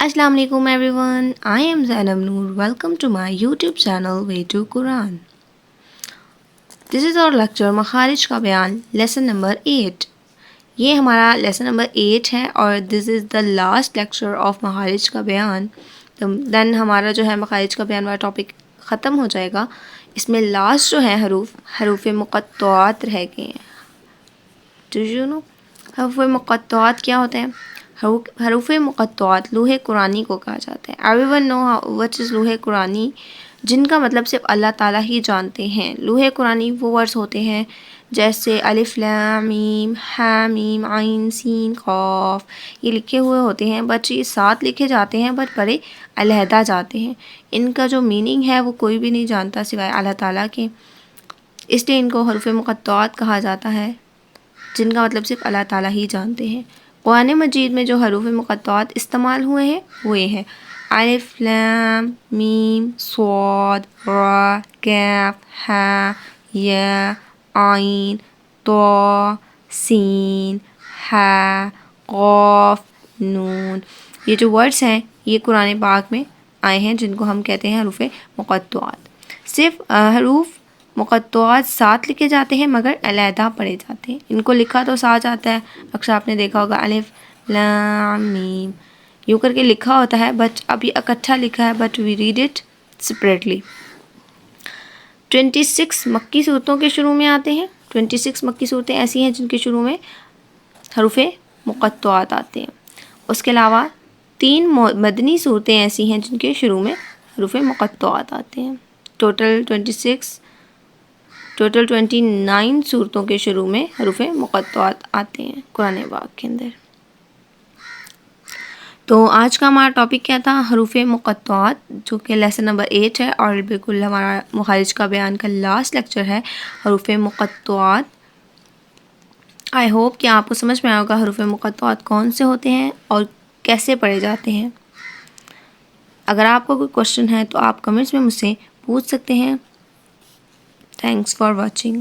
Assalamu alaikum everyone. I am Zainab Noor. Welcome to my YouTube channel Way to Quran. This is our lecture मखारिज का बयान lesson number 8. ये हमारा lesson number 8 है और this is the last lecture of मखारिज का बयान. तो then हमारा जो है मखारिज का बयान वाला टॉपिक ख़त्म हो जाएगा. इसमें लास्ट जो है हरूफ मुक़त्तआत रह गए हैं. Do you know हरूफ मुक़त्तआत क्या होते हैं? हरूफ मुक़त्तआत लूहे कुरानी को कहा जाता है. एवरीवन नो व्हाट इज़ लूहे कुरानी, जिनका मतलब सिर्फ अल्लाह ताला ही जानते हैं. लूहे कुरानी वो वर्ड्स होते हैं जैसे अलिफ लाम मीम हा मीम आइन सीन क़ाफ, ये लिखे हुए होते हैं बट ये साथ लिखे जाते हैं बट बड़े अलहदा जाते हैं. इनका जो मीनिंग है वो कोई भी नहीं जानता सिवाय अल्लाह ताला के, इसलिए इनको हरूफ मुक़त्तआत कहा जाता है जिनका मतलब सिर्फ अल्लाह ताला ही जानते हैं. कुरान मजीद में जो हरूफ मुक़त्तआत इस्तेमाल हुए हैं वो ये हैं अलिफ लाम मीम स्वाद रा कैफ हा या आइन तो सीन हा क़ाफ नून. ये जो वर्ड्स हैं ये कुरान पाक में आए हैं जिनको हम कहते हैं हरूफ मुक़त्तआत. सिर्फ हरूफ मुक़त्तआत साथ लिखे जाते हैं मगर अलहदा पढ़े जाते हैं. इनको लिखा तो साथ आता है, अक्सर आपने देखा होगा अलिफ लाम मीम यूँ करके लिखा होता है बट अब ये इकट्ठा लिखा है but we read it separately. 26 मक्की सूरतों के शुरू में आते हैं. 26 मक्की सूरतें ऐसी हैं जिनके शुरू में हरूफ मुक़त्तआत आते हैं. उसके अलावा 3 मदनी सूरतें ऐसी हैं जिनके शुरू में हरूफ मुक़त्तआत आते हैं. टोटल 29 सूरतों के शुरू में हरूफ मुक़त्तआत आते हैं कुरान पाक के अंदर. तो आज का हमारा टॉपिक क्या था? हरूफ मुक़त्तआत, जो कि लेसन नंबर 8 है और बिल्कुल हमारा मखारिज का बयान का लास्ट लेक्चर है हरूफ मुक़त्तआत. आई होप कि आपको समझ में आएगा हरूफ मुक़त्तआत कौन से होते हैं और कैसे पढ़े जाते हैं. अगर आपको कोई क्वेश्चन है तो आप कमेंट्स में मुझसे पूछ सकते हैं. Thanks for watching.